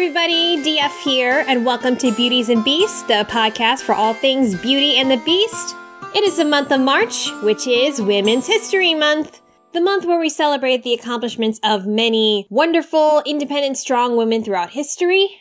everybody, DF here, and welcome to Beauties and Beasts, the podcast for all things Beauty and the Beast. It is the month of March, which is Women's History Month, the month where we celebrate the accomplishments of many wonderful, independent, strong women throughout history.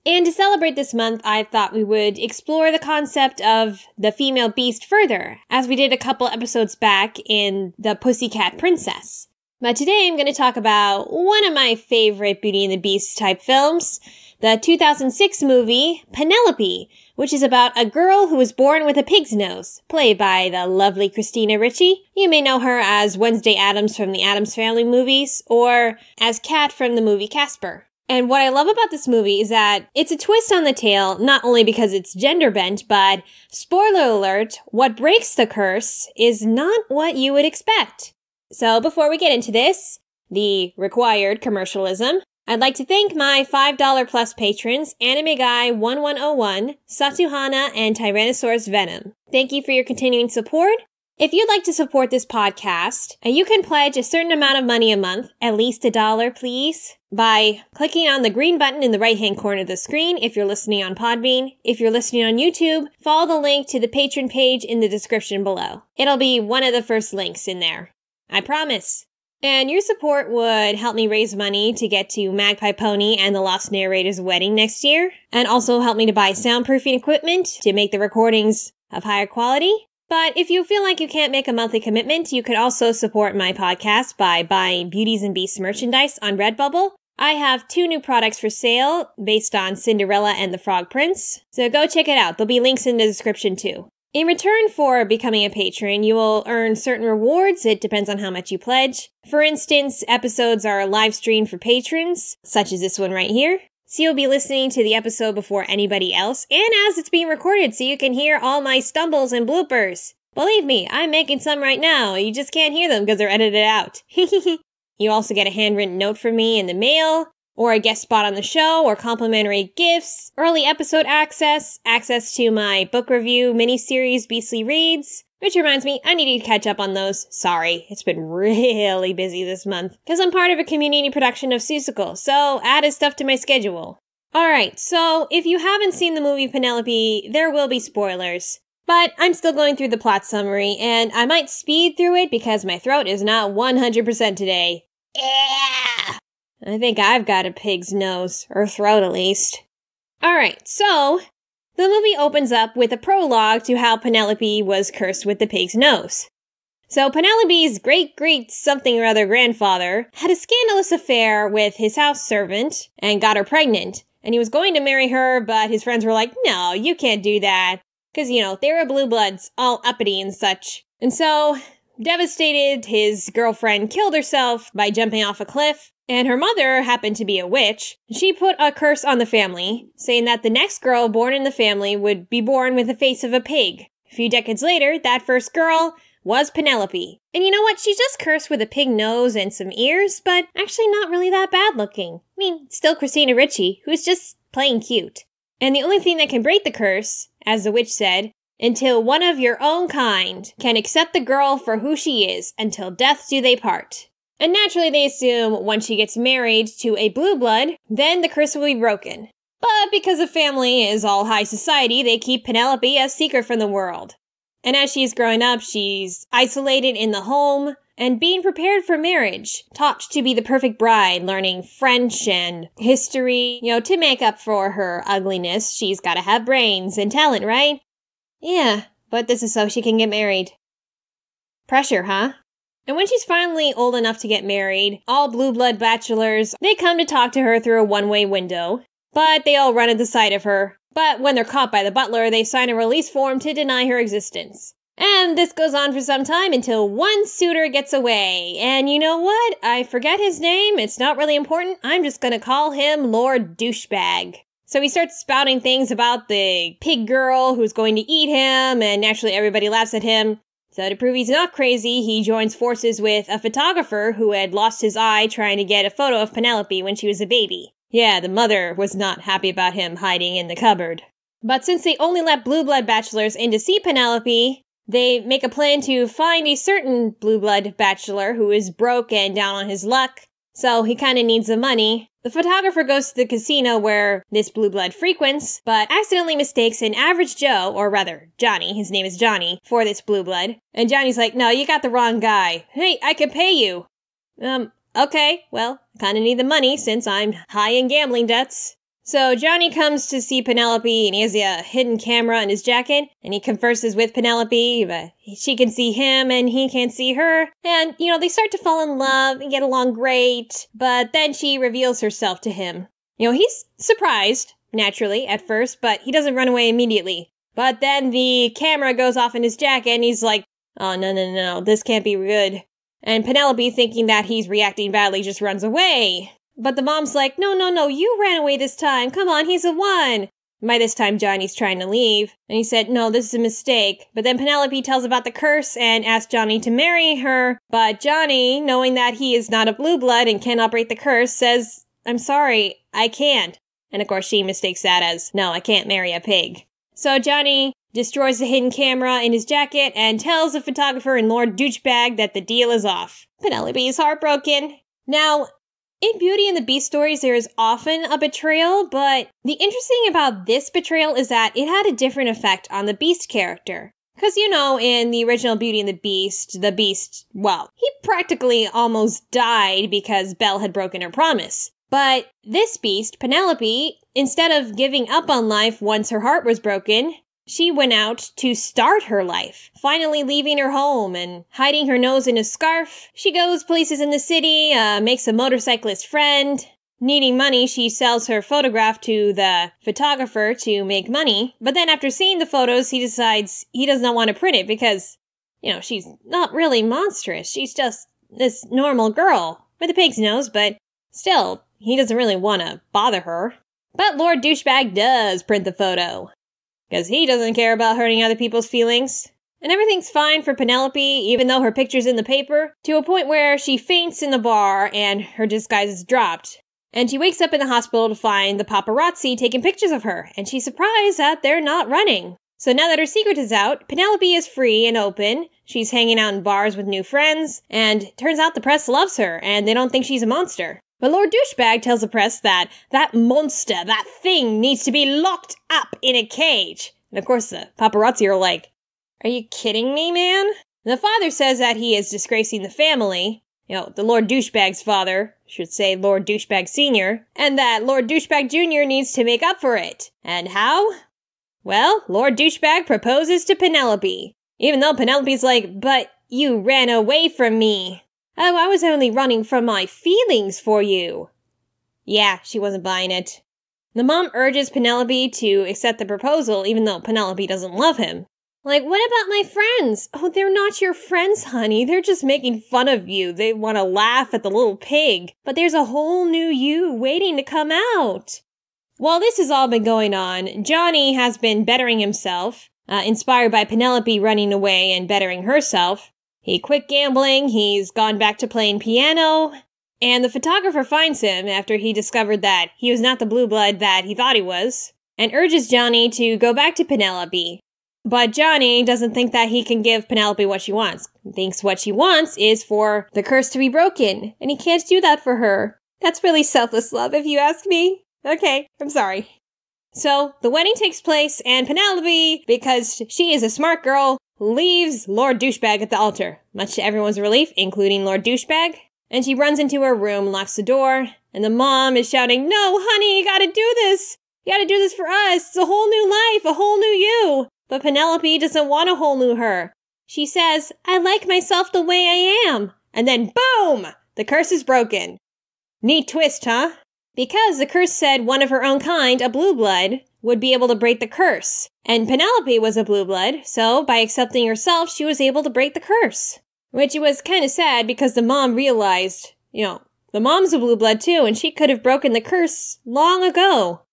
And to celebrate this month, I thought we would explore the concept of the female beast further, as we did a couple episodes back in The Pussycat Princess. But today I'm going to talk about one of my favorite Beauty and the Beast type films, the 2006 movie Penelope, which is about a girl who was born with a pig's nose, played by the lovely Christina Ricci. You may know her as Wednesday Addams from the Addams Family movies, or as Kat from the movie Casper. And what I love about this movie is that it's a twist on the tale, not only because it's gender bent, but, spoiler alert, what breaks the curse is not what you would expect. So before we get into this, the required commercialism, I'd like to thank my $5 plus patrons, Anime Guy 1101, Satu-Hana, and TyrannosaurusVenom. Thank you for your continuing support. If you'd like to support this podcast, and you can pledge a certain amount of money a month, at least $1, please, by clicking on the green button in the right-hand corner of the screen if you're listening on Podbean. If you're listening on YouTube, follow the link to the patron page in the description below. It'll be one of the first links in there. I promise. And your support would help me raise money to get to Magpie Pony and the Lost Narrator's wedding next year, and also help me to buy soundproofing equipment to make the recordings of higher quality. But if you feel like you can't make a monthly commitment, you could also support my podcast by buying Beauties and Beasts merchandise on Redbubble. I have 2 new products for sale based on Cinderella and the Frog Prince, so go check it out. There'll be links in the description too. In return for becoming a patron, you will earn certain rewards. It depends on how much you pledge. For instance, episodes are live streamed for patrons, such as this one right here. So you'll be listening to the episode before anybody else, and as it's being recorded, so you can hear all my stumbles and bloopers. Believe me, I'm making some right now. You just can't hear them because they're edited out. You also get a handwritten note from me in the mail, or a guest spot on the show, or complimentary gifts, early episode access to my book review miniseries Beastly Reads, which reminds me, I need to catch up on those. Sorry, it's been really busy this month, because I'm part of a community production of Seussical, so added stuff to my schedule. Alright, so if you haven't seen the movie Penelope, there will be spoilers. But I'm still going through the plot summary, and I might speed through it because my throat is not 100% today. Yeah! I think I've got a pig's nose, or throat at least. Alright, so, the movie opens up with a prologue to how Penelope was cursed with the pig's nose. So Penelope's great-great-something-or-other grandfather had a scandalous affair with his house servant and got her pregnant. And he was going to marry her, but his friends were like, no, you can't do that. Because, they were blue bloods, all uppity and such. And so, devastated, his girlfriend killed herself by jumping off a cliff. And her mother happened to be a witch. She put a curse on the family, saying that the next girl born in the family would be born with the face of a pig. A few decades later, that first girl was Penelope. And you know what? She's just cursed with a pig nose and some ears, but actually not really that bad looking. I mean, still Christina Ricci, who's just plain cute. And the only thing that can break the curse, as the witch said, until one of your own kind can accept the girl for who she is, until death do they part. And naturally they assume once she gets married to a blue blood, then the curse will be broken. But because the family is all high society, they keep Penelope a secret from the world. And as she's growing up, she's isolated in the home and being prepared for marriage, taught to be the perfect bride, learning French and history. To make up for her ugliness, she's gotta have brains and talent, right? Yeah, but this is so she can get married. Pressure, huh? And when she's finally old enough to get married, all blue blood bachelors, they come to talk to her through a one-way window. But they all run at the sight of her. But when they're caught by the butler, they sign a release form to deny her existence. And this goes on for some time until one suitor gets away. And you know what? I forget his name. It's not really important. I'm just gonna call him Lord Douchebag. So he starts spouting things about the pig girl who's going to eat him, and naturally everybody laughs at him. So to prove he's not crazy, he joins forces with a photographer who had lost his eye trying to get a photo of Penelope when she was a baby. Yeah, the mother was not happy about him hiding in the cupboard. But since they only let blue blood bachelors in to see Penelope, they make a plan to find a certain blue blood bachelor who is broke and down on his luck, so he kind of needs the money. The photographer goes to the casino where this blue blood frequents, but accidentally mistakes an average Joe, or rather, Johnny, his name is Johnny, for this blue blood. And Johnny's like, no, you got the wrong guy. Hey, I can pay you. Okay, well, kind of need the money since I'm high in gambling debts. So Johnny comes to see Penelope, and he has a hidden camera in his jacket, and he converses with Penelope, but she can see him, and he can't see her. And, they start to fall in love and get along great, but then she reveals herself to him. He's surprised, naturally, at first, but he doesn't run away immediately. But then the camera goes off in his jacket, and he's like, oh, no, this can't be good. And Penelope, thinking that he's reacting badly, just runs away. But the mom's like, no, you ran away this time. Come on, he's the one. By this time, Johnny's trying to leave. And he said, no, this is a mistake. But then Penelope tells about the curse and asks Johnny to marry her. But Johnny, knowing that he is not a blue blood and cannot break the curse, says, I'm sorry, I can't. And of course, she mistakes that as, no, I can't marry a pig. So Johnny destroys the hidden camera in his jacket and tells the photographer and Lord Douchebag that the deal is off. Penelope is heartbroken. Now, in Beauty and the Beast stories, there is often a betrayal, but the interesting about this betrayal is that it had a different effect on the Beast character. Because, in the original Beauty and the Beast, he practically almost died because Belle had broken her promise. But this beast, Penelope, instead of giving up on life once her heart was broken, she went out to start her life, finally leaving her home and hiding her nose in a scarf. She goes places in the city, makes a motorcyclist friend. Needing money, she sells her photograph to the photographer to make money. But then after seeing the photos, he decides he does not want to print it because, she's not really monstrous. She's just this normal girl with a pig's nose, but still, he doesn't really want to bother her. But Lord Douchebag does print the photo. Because he doesn't care about hurting other people's feelings. And everything's fine for Penelope, even though her picture's in the paper, to a point where she faints in the bar and her disguise is dropped. And she wakes up in the hospital to find the paparazzi taking pictures of her, and she's surprised that they're not running. So now that her secret is out, Penelope is free and open. She's hanging out in bars with new friends, and turns out the press loves her, and they don't think she's a monster. But Lord Douchebag tells the press that monster, that thing, needs to be locked up in a cage. And of course the paparazzi are like, are you kidding me, man? And the father says that he is disgracing the family. The Lord Douchebag's father, should say Lord Douchebag Sr., and that Lord Douchebag Jr. needs to make up for it. And how? Well, Lord Douchebag proposes to Penelope. Even though Penelope's like, but you ran away from me. Oh, I was only running from my feelings for you. Yeah, she wasn't buying it. The mom urges Penelope to accept the proposal, even though Penelope doesn't love him. Like, what about my friends? Oh, they're not your friends, honey. They're just making fun of you. They want to laugh at the little pig. But there's a whole new you waiting to come out. While this has all been going on, Johnny has been bettering himself, inspired by Penelope running away and bettering herself. He quit gambling, he's gone back to playing piano, and the photographer finds him after he discovered that he was not the blue blood that he thought he was, and urges Johnny to go back to Penelope. But Johnny doesn't think that he can give Penelope what she wants. He thinks what she wants is for the curse to be broken, and he can't do that for her. That's really selfless love, if you ask me. Okay, I'm sorry. So, the wedding takes place, and Penelope, because she is a smart girl, leaves Lord Douchebag at the altar, much to everyone's relief, including Lord Douchebag. And she runs into her room, locks the door, and the mom is shouting, no, honey, you gotta do this! You gotta do this for us! It's a whole new life, a whole new you! But Penelope doesn't want a whole new her. She says, I like myself the way I am. And then, boom! The curse is broken. Neat twist, huh? Because the curse said one of her own kind, a blue blood, would be able to break the curse. And Penelope was a blue blood, so by accepting herself, she was able to break the curse. Which was kind of sad because the mom realized, the mom's a blue blood too, and she could have broken the curse long ago.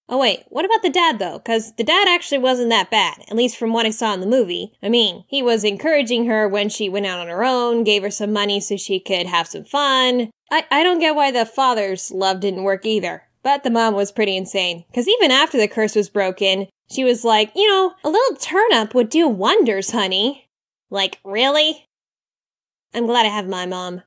Oh wait, what about the dad though? Because the dad actually wasn't that bad, at least from what I saw in the movie. I mean, he was encouraging her when she went out on her own, gave her some money so she could have some fun. I don't get why the father's love didn't work either. But the mom was pretty insane. Because even after the curse was broken, she was like, a little turn-up would do wonders, honey. Like, really? I'm glad I have my mom.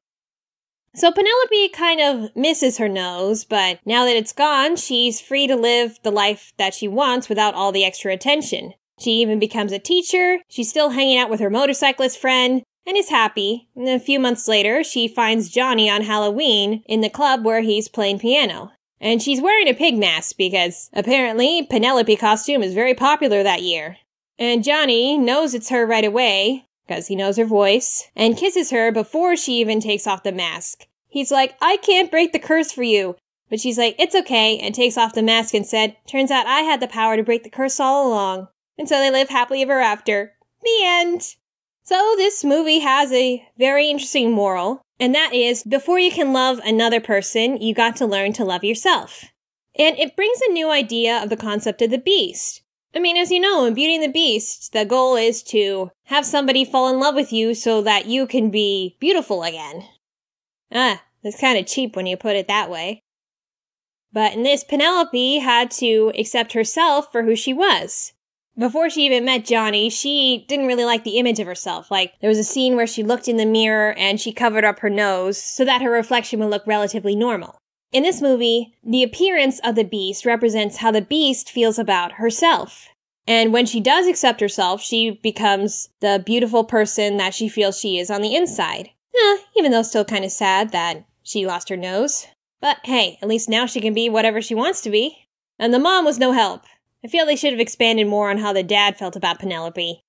So Penelope kind of misses her nose, but now that it's gone, she's free to live the life that she wants without all the extra attention. She even becomes a teacher, she's still hanging out with her motorcyclist friend, and is happy. And a few months later, she finds Johnny on Halloween in the club where he's playing piano. And she's wearing a pig mask because apparently Penelope costume is very popular that year. And Johnny knows it's her right away, because he knows her voice, and kisses her before she even takes off the mask. He's like, "I can't break the curse for you." But she's like, "It's okay," and takes off the mask and said, "Turns out I had the power to break the curse all along." And so they live happily ever after. The end. So this movie has a very interesting moral, and that is, before you can love another person, you got to learn to love yourself. And it brings a new idea of the concept of the beast. I mean, as you know, in Beauty and the Beast, the goal is to have somebody fall in love with you so that you can be beautiful again. That's kind of cheap when you put it that way. But in this, Penelope had to accept herself for who she was. Before she even met Johnny, she didn't really like the image of herself. Like, there was a scene where she looked in the mirror and she covered up her nose so that her reflection would look relatively normal. In this movie, the appearance of the beast represents how the beast feels about herself. And when she does accept herself, she becomes the beautiful person that she feels she is on the inside. Even though still kind of sad that she lost her nose. But hey, at least now she can be whatever she wants to be. And the mom was no help. I feel they should have expanded more on how the dad felt about Penelope.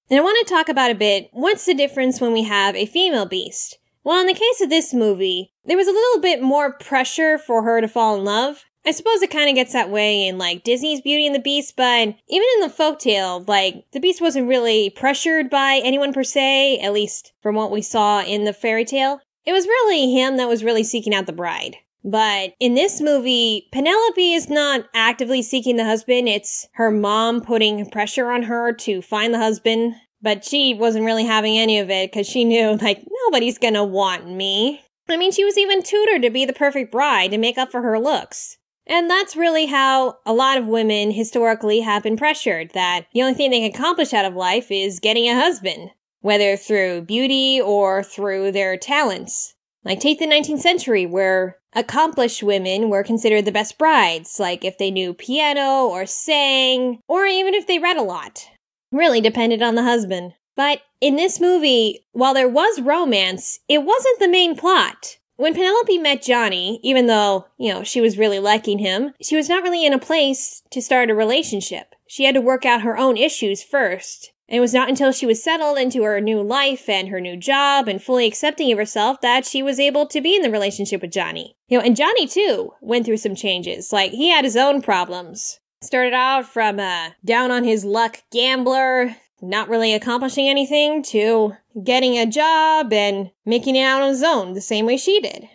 And I want to talk about a bit, what's the difference when we have a female beast? Well, in the case of this movie, there was a little bit more pressure for her to fall in love. I suppose it kind of gets that way in, like, Disney's Beauty and the Beast, but even in the folktale, like, the Beast wasn't really pressured by anyone per se, at least from what we saw in the fairy tale. It was really him that was really seeking out the bride. But in this movie, Penelope is not actively seeking the husband, it's her mom putting pressure on her to find the husband. But she wasn't really having any of it because she knew, like, nobody's gonna want me. I mean, she was even tutored to be the perfect bride to make up for her looks. And that's really how a lot of women historically have been pressured, that the only thing they can accomplish out of life is getting a husband, whether through beauty or through their talents. Like, take the 19th century, where accomplished women were considered the best brides, like if they knew piano or sang, or even if they read a lot. Really depended on the husband. But in this movie, while there was romance, it wasn't the main plot. When Penelope met Johnny, even though, she was really liking him, she was not really in a place to start a relationship. She had to work out her own issues first. And it was not until she was settled into her new life and her new job and fully accepting of herself that she was able to be in the relationship with Johnny. And Johnny, too, went through some changes. Like, he had his own problems. Started out from a down-on-his-luck gambler, not really accomplishing anything, to getting a job and making it out on his own, the same way she did.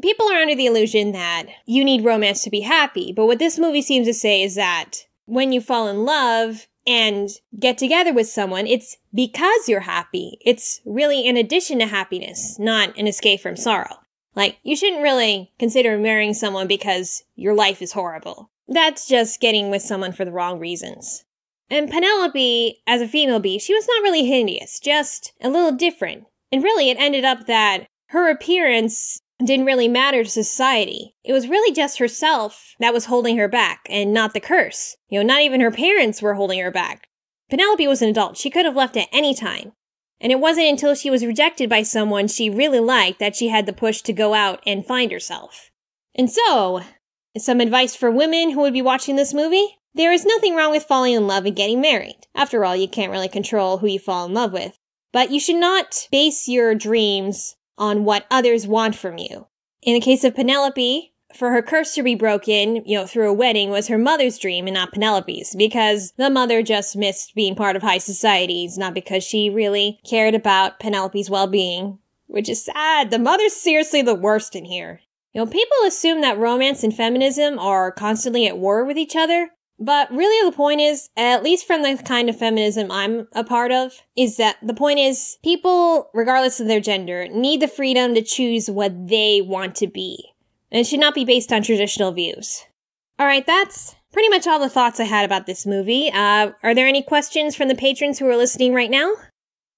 People are under the illusion that you need romance to be happy, but what this movie seems to say is that when you fall in love and get together with someone, it's because you're happy. It's really in addition to happiness, not an escape from sorrow. Like, you shouldn't really consider marrying someone because your life is horrible. That's just getting with someone for the wrong reasons. And Penelope, as a female beast, she was not really hideous, just a little different. And really, it ended up that her appearance didn't really matter to society. It was really just herself that was holding her back, and not the curse. Not even her parents were holding her back. Penelope was an adult. She could have left at any time. And it wasn't until she was rejected by someone she really liked that she had the push to go out and find herself. And so, some advice for women who would be watching this movie? There is nothing wrong with falling in love and getting married. After all, you can't really control who you fall in love with. But you should not base your dreams on what others want from you. In the case of Penelope, for her curse to be broken, through a wedding was her mother's dream and not Penelope's, because the mother just missed being part of high society. It's not because she really cared about Penelope's well-being, which is sad. The mother's seriously the worst in here. People assume that romance and feminism are constantly at war with each other, but really the point is, at least from the kind of feminism I'm a part of, is that the point is people, regardless of their gender, need the freedom to choose what they want to be. And it should not be based on traditional views. Alright, that's pretty much all the thoughts I had about this movie. Are there any questions from the patrons who are listening right now?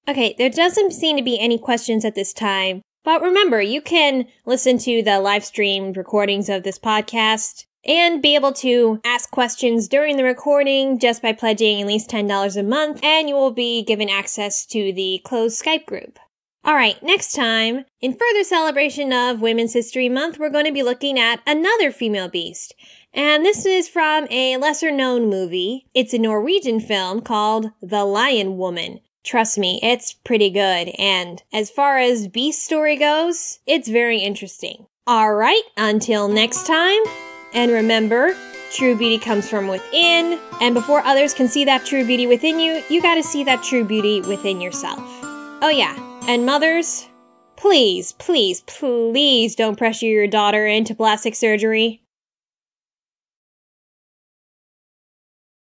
Okay, there doesn't seem to be any questions at this time. But remember, you can listen to the live streamed recordings of this podcast and be able to ask questions during the recording just by pledging at least $10 a month, and you will be given access to the closed Skype group. Alright, next time, in further celebration of Women's History Month, we're going to be looking at another female beast. And this is from a lesser-known movie. It's a Norwegian film called The Lion Woman. Trust me, it's pretty good, and as far as beast story goes, it's very interesting. Alright, until next time, and remember, true beauty comes from within, and before others can see that true beauty within you, you gotta see that true beauty within yourself. Oh yeah, and mothers, please, please, please don't pressure your daughter into plastic surgery.